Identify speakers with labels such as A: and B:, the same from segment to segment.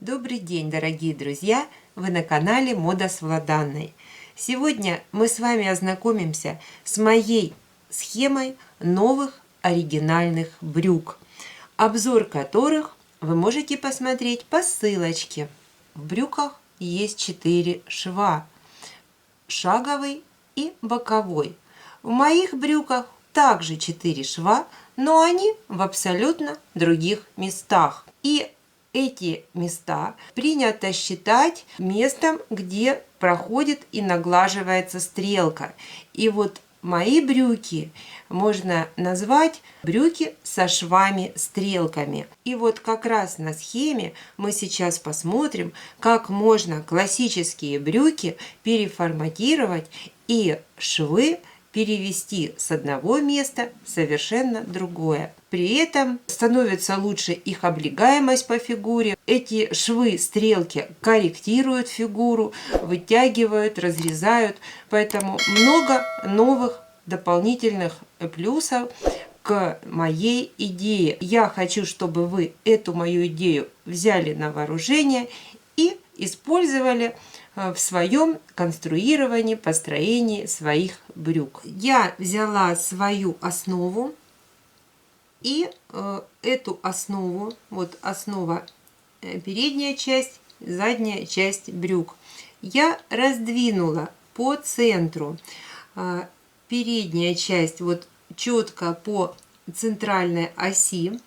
A: Добрый день, дорогие друзья! Вы на канале Мода с Владанной. Сегодня мы с вами ознакомимся с моей схемой новых оригинальных брюк, обзор которых вы можете посмотреть по ссылочке. В брюках есть 4 шва: шаговый и боковой. В моих брюках также 4 шва, но они в абсолютно других местах. И эти места принято считать местом, где проходит и наглаживается стрелка. И вот мои брюки можно назвать брюки со швами-стрелками. И вот как раз на схеме мы сейчас посмотрим, как можно классические брюки переформатировать и швы перевести с одного места в совершенно другое. При этом становится лучше их облегаемость по фигуре. Эти швы, стрелки корректируют фигуру, вытягивают, разрезают. Поэтому много новых дополнительных плюсов к моей идее. Я хочу, чтобы вы эту мою идею взяли на вооружение и использовали в своем конструировании, построении своих брюк. Я взяла свою основу, и эту основу, вот основа, передняя часть, задняя часть брюк, я раздвинула по центру. Передняя часть вот четко по центральной оси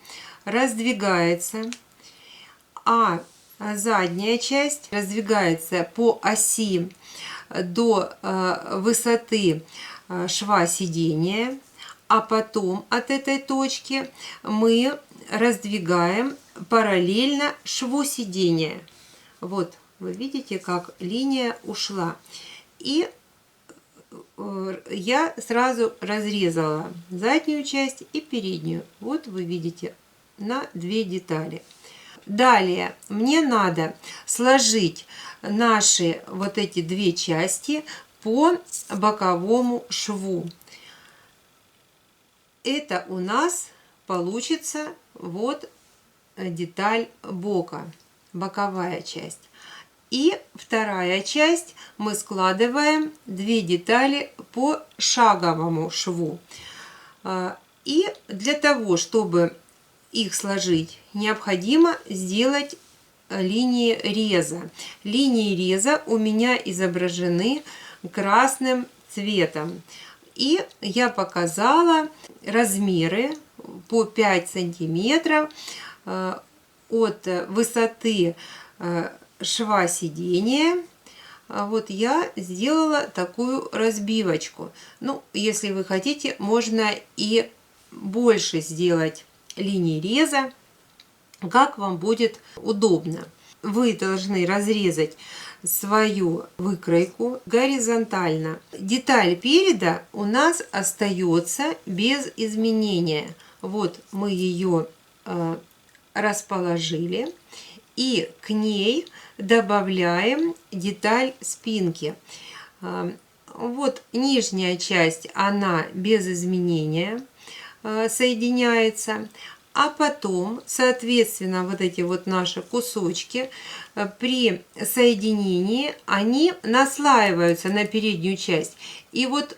A: раздвигается, а задняя часть раздвигается по оси до высоты шва сидения, а потом от этой точки мы раздвигаем параллельно шву сидения. Вот вы видите, как линия ушла. И я сразу разрезала заднюю часть и переднюю. Вот вы видите на 2 детали. Далее мне надо сложить наши вот эти 2 части по боковому шву. Это у нас получится вот деталь бока, боковая часть. И вторая часть мы складываем 2 детали по шаговому шву. И для того, чтобы их сложить, необходимо сделать линии реза. Линии реза у меня изображены красным цветом. И я показала размеры по 5 сантиметров от высоты шва сидения. Вот я сделала такую разбивочку. Ну, если вы хотите, можно и больше сделать линии реза, как вам будет удобно. Вы должны разрезать свою выкройку горизонтально. Деталь переда у нас остается без изменения. Вот мы ее расположили, и к ней добавляем деталь спинки. Вот нижняя часть, она без изменения соединяется, а потом, соответственно, вот эти вот наши кусочки при соединении, они наслаиваются на переднюю часть. И вот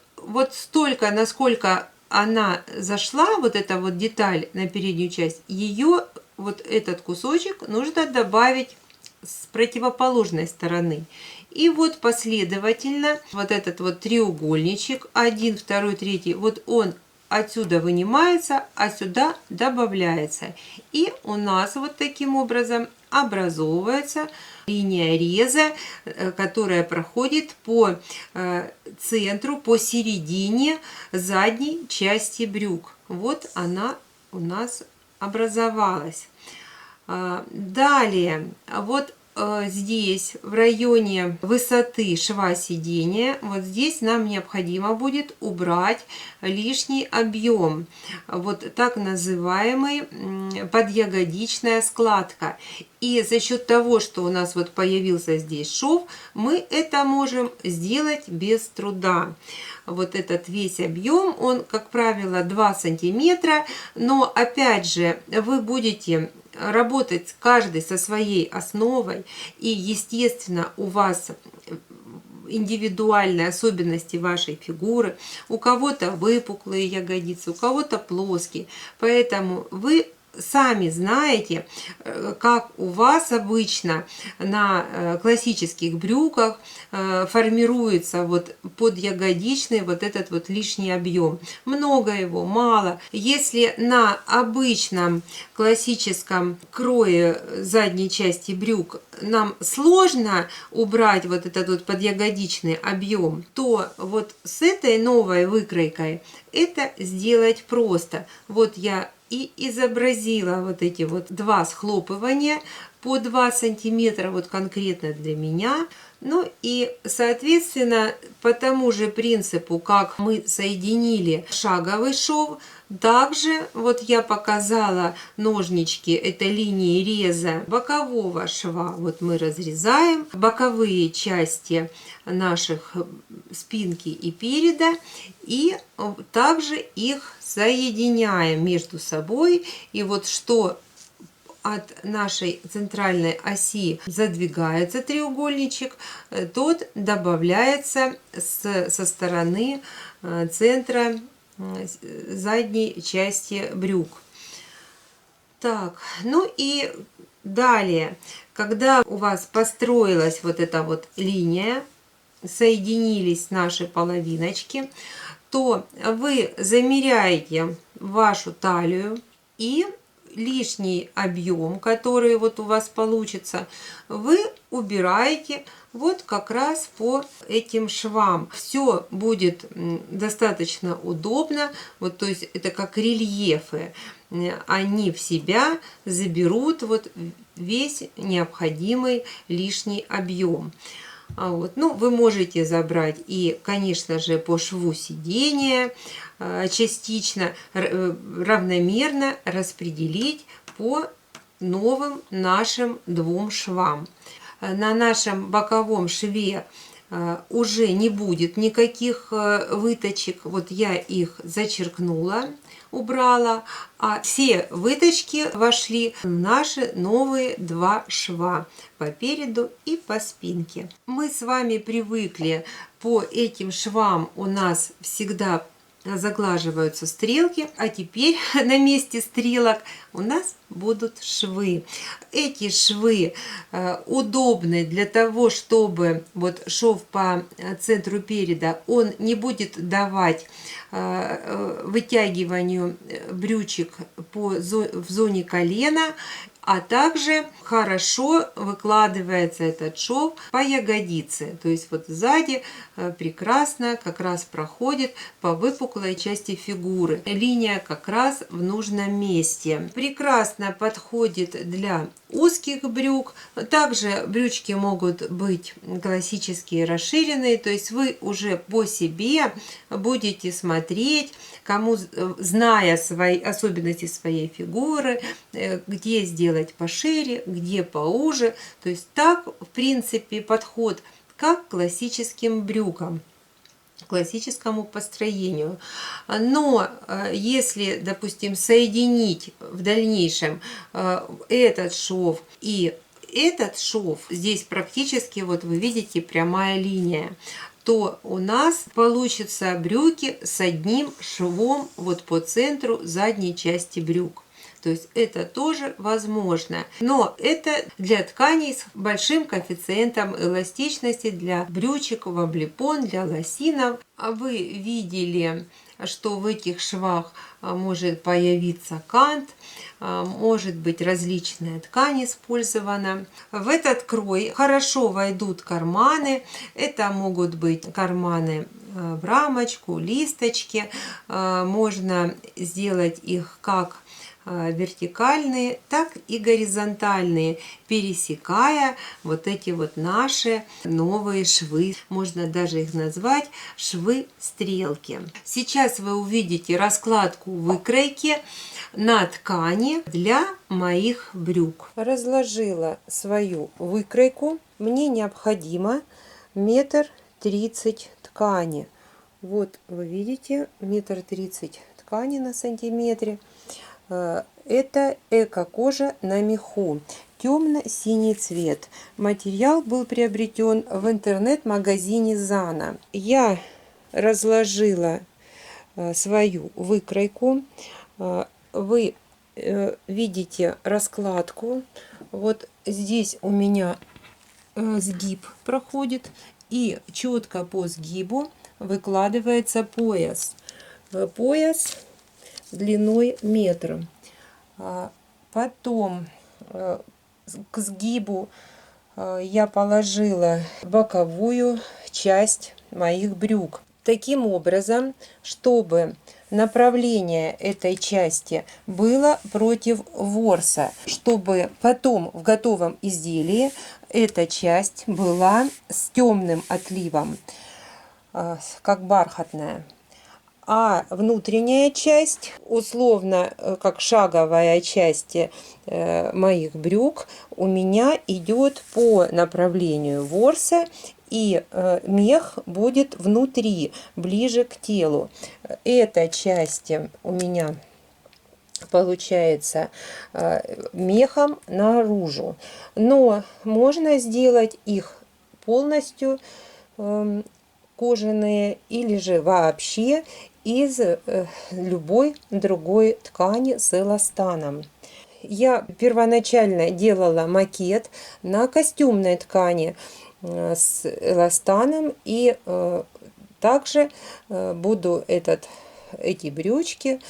A: столько, насколько она зашла, вот эта вот деталь на переднюю часть, ее, вот этот кусочек нужно добавить с противоположной стороны. И вот последовательно вот этот вот треугольничек, 1, 2, 3, вот он отсюда вынимается, а сюда добавляется. И у нас вот таким образом образовывается линия реза, которая проходит по центру, по середине задней части брюк. Вот она у нас образовалась. Далее, вот здесь в районе высоты шва сидения, вот здесь нам необходимо будет убрать лишний объем, вот так называемый подъягодичная складка. И за счет того, что у нас вот появился здесь шов, мы это можем сделать без труда. Вот этот весь объем, он, как правило, 2 сантиметра, но опять же вы будете работать каждый со своей основой, и, естественно, у вас индивидуальные особенности вашей фигуры. У кого-то выпуклые ягодицы, у кого-то плоские. Поэтому вы сами знаете, как у вас обычно на классических брюках формируется вот подягодичный вот этот вот лишний объем. Много его, мало. Если на обычном классическом крое задней части брюк нам сложно убрать вот этот вот подягодичный объем, то вот с этой новой выкройкой это сделать просто. Вот я и изобразила вот эти вот два схлопывания по 2 сантиметра, вот конкретно для меня. Ну и, соответственно, по тому же принципу, как мы соединили шаговый шов, также вот я показала ножнички, это линии реза бокового шва. Вот мы разрезаем боковые части наших спинки и переда, и также их соединяем между собой. И вот что от нашей центральной оси задвигается треугольничек, тот добавляется со стороны центра задней части брюк. Так, ну и далее, когда у вас построилась вот эта вот линия, соединились наши половиночки, то вы замеряете вашу талию, и лишний объем, который вот у вас получится, вы убираете вот как раз по этим швам. Все будет достаточно удобно, вот, то есть это как рельефы, они в себя заберут вот весь необходимый лишний объем. Вот. Ну, вы можете забрать и, конечно же, по шву сидения частично, равномерно распределить по новым нашим двум швам. На нашем боковом шве уже не будет никаких выточек. Вот я их зачеркнула, убрала, а все выточки вошли в наши новые два шва по переду и по спинке. Мы с вами привыкли, по этим швам у нас всегда заглаживаются стрелки, а теперь на месте стрелок у нас будут швы. Эти швы удобны для того, чтобы вот шов по центру переда, он не будет давать вытягиванию брючек в зоне колена, а также хорошо выкладывается этот шов по ягодице. То есть вот сзади прекрасно как раз проходит по выпуклой части фигуры. Линия как раз в нужном месте. Прекрасно подходит для узких брюк. Также брючки могут быть классические, расширенные. То есть вы уже по себе будете смотреть, кому, зная свои особенности своей фигуры, где сделать пошире, где поуже. То есть так, в принципе, подход как к классическим брюкам, классическому построению. Но если, допустим, соединить в дальнейшем этот шов и этот шов, здесь практически, вот вы видите, прямая линия, то у нас получится брюки с одним швом вот по центру задней части брюк. То есть это тоже возможно. Но это для тканей с большим коэффициентом эластичности, для брючек, облепон, для лосинов. Вы видели, что в этих швах может появиться кант, может быть различная ткань использована. В этот крой хорошо войдут карманы. Это могут быть карманы в рамочку, листочки. Можно сделать их как вертикальные, так и горизонтальные, пересекая вот эти вот наши новые швы. Можно даже их назвать швы-стрелки. Сейчас вы увидите раскладку выкройки на ткани для моих брюк. Разложила свою выкройку. Мне необходимо 1,30 м ткани. Вот вы видите, 1,30 м ткани на сантиметре. Это эко-кожа на меху. Темно-синий цвет. Материал был приобретен в интернет-магазине Зана. Я разложила свою выкройку. Вы видите раскладку. Вот здесь у меня сгиб проходит, и четко по сгибу выкладывается пояс. Пояс длиной метр. Потом к сгибу я положила боковую часть моих брюк. Таким образом, чтобы направление этой части было против ворса, чтобы потом в готовом изделии эта часть была с темным отливом, как бархатная. А внутренняя часть, условно, как шаговая часть моих брюк, у меня идет по направлению ворса, и мех будет внутри, ближе к телу. Эта часть у меня получается мехом наружу. Но можно сделать их полностью кожаные или же вообще из любой другой ткани с эластаном. Я первоначально делала макет на костюмной ткани с эластаном, и также буду эти брючки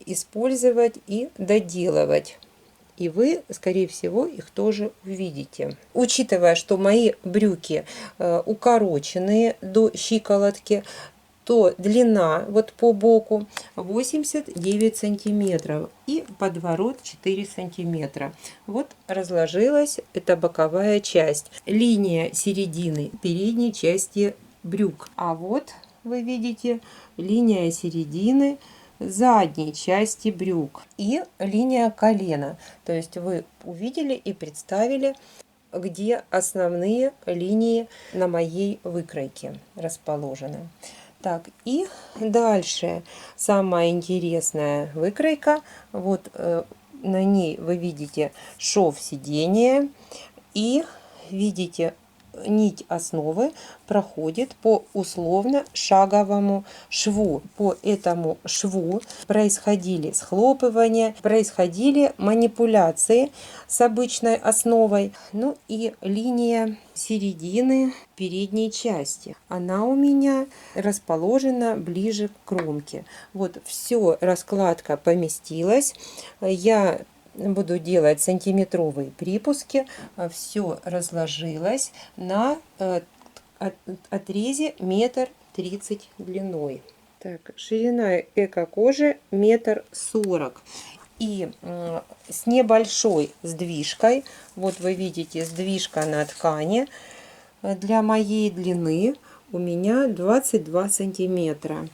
A: использовать и доделывать. И вы, скорее всего, их тоже увидите. Учитывая, что мои брюки укороченные до щиколотки, то длина вот по боку 89 сантиметров и подворот 4 сантиметра. Вот разложилась эта боковая часть. Линия середины передней части брюк. А вот вы видите линия середины задней части брюк и линия колена. То есть вы увидели и представили, где основные линии на моей выкройке расположены. Так, и дальше самая интересная выкройка. Вот на ней вы видите шов сидения и видите, нить основы проходит по условно шаговому шву. По этому шву происходили схлопывания, происходили манипуляции с обычной основой. Ну и линия середины передней части. Она у меня расположена ближе к кромке. Вот все, раскладка поместилась. Я буду делать сантиметровые припуски. Все разложилось на отрезе 1,30 м длиной. Так, ширина эко-кожи 1,40 м. И с небольшой сдвижкой, вот вы видите, сдвижка на ткани для моей длины у меня 22 сантиметра.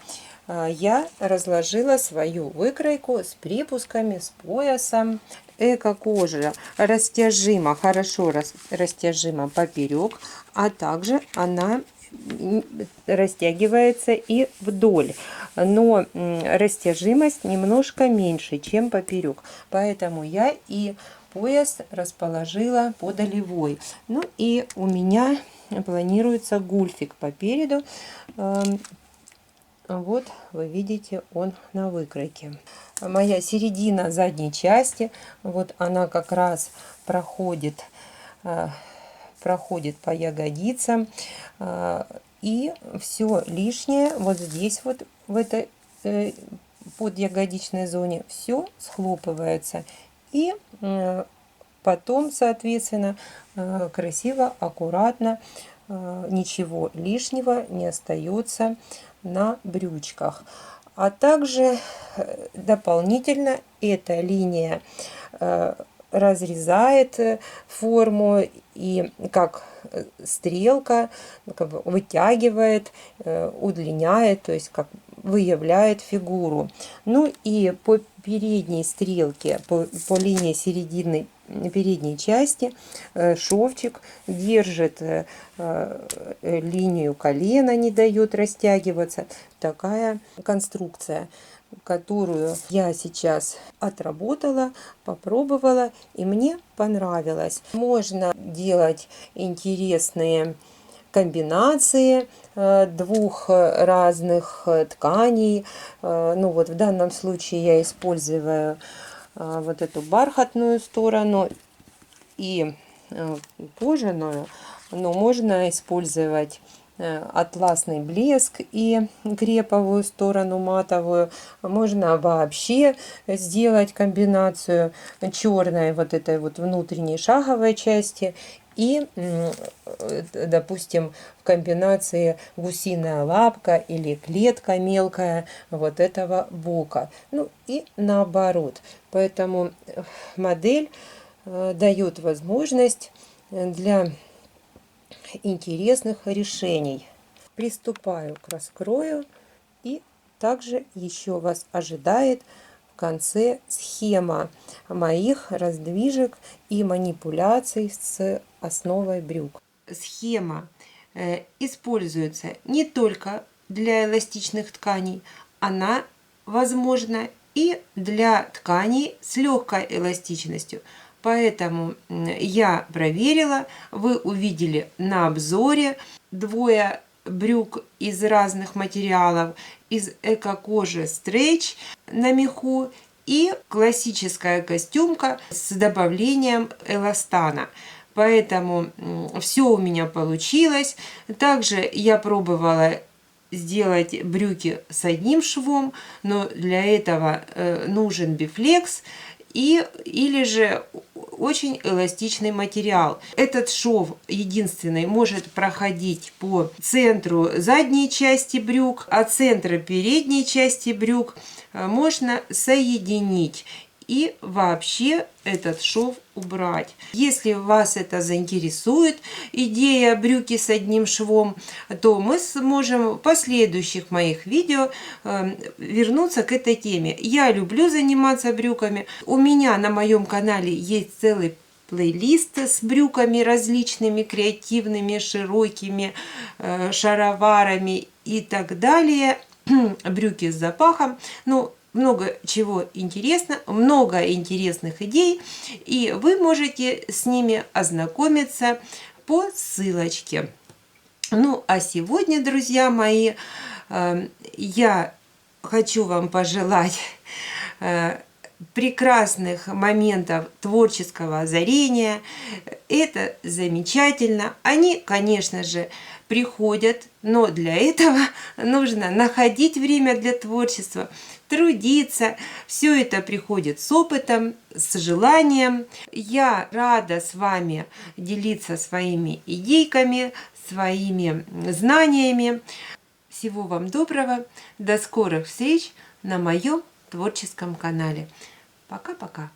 A: Я разложила свою выкройку с припусками, с поясом. Эко-кожа растяжима, хорошо растяжима поперек, а также она растягивается и вдоль, но растяжимость немножко меньше, чем поперек, поэтому я и пояс расположила по долевой. Ну и у меня планируется гульфик по переду. Вот вы видите, он на выкройке. Моя середина задней части, вот она как раз проходит по ягодицам, и все лишнее вот здесь вот в этой подъягодичной зоне все схлопывается, и потом соответственно красиво, аккуратно, ничего лишнего не остается на брючках. А также дополнительно эта линия разрезает форму и как стрелка как бы вытягивает, удлиняет, то есть как выявляет фигуру. Ну и по передней стрелке, по линии середины передней части шовчик держит линию колена, не дает растягиваться. Такая конструкция. которую я сейчас отработала, попробовала, и мне понравилось. Можно делать интересные комбинации двух разных тканей. Ну вот в данном случае я использую вот эту бархатную сторону и кожаную, но можно использовать атласный блеск и креповую сторону матовую. Можно вообще сделать комбинацию черной вот этой вот внутренней шаговой части и, допустим, в комбинации гусиная лапка или клетка мелкая вот этого бока. Ну и наоборот. Поэтому модель дает возможность для интересных решений. Приступаю к раскрою, и также еще вас ожидает в конце схема моих раздвижек и манипуляций с основой брюк. Схема используется не только для эластичных тканей, она возможна и для тканей с легкой эластичностью. Поэтому я проверила, вы увидели на обзоре двое брюк из разных материалов, из эко-кожи стрейч на меху и классическая костюмка с добавлением эластана. Поэтому все у меня получилось. Также я пробовала сделать брюки с одним швом, но для этого нужен бифлекс или же очень эластичный материал. Этот шов единственный может проходить по центру задней части брюк, а центра передней части брюк можно соединить и вообще этот шов убрать. Если вас это заинтересует, идея брюки с одним швом, то мы сможем в последующих моих видео вернуться к этой теме. Я люблю заниматься брюками. У меня на моем канале есть целый плейлист с брюками различными, креативными, широкими, шароварами и так далее. Брюки с запахом. Ну, много чего интересно, много интересных идей, и вы можете с ними ознакомиться по ссылочке. Ну, а сегодня, друзья мои, я хочу вам пожелать прекрасных моментов творческого озарения. Это замечательно. Они, конечно же, приходят, но для этого нужно находить время для творчества, трудиться. Все это приходит с опытом, с желанием. Я рада с вами делиться своими идейками, своими знаниями. Всего вам доброго. До скорых встреч на моем творческом канале. Пока-пока.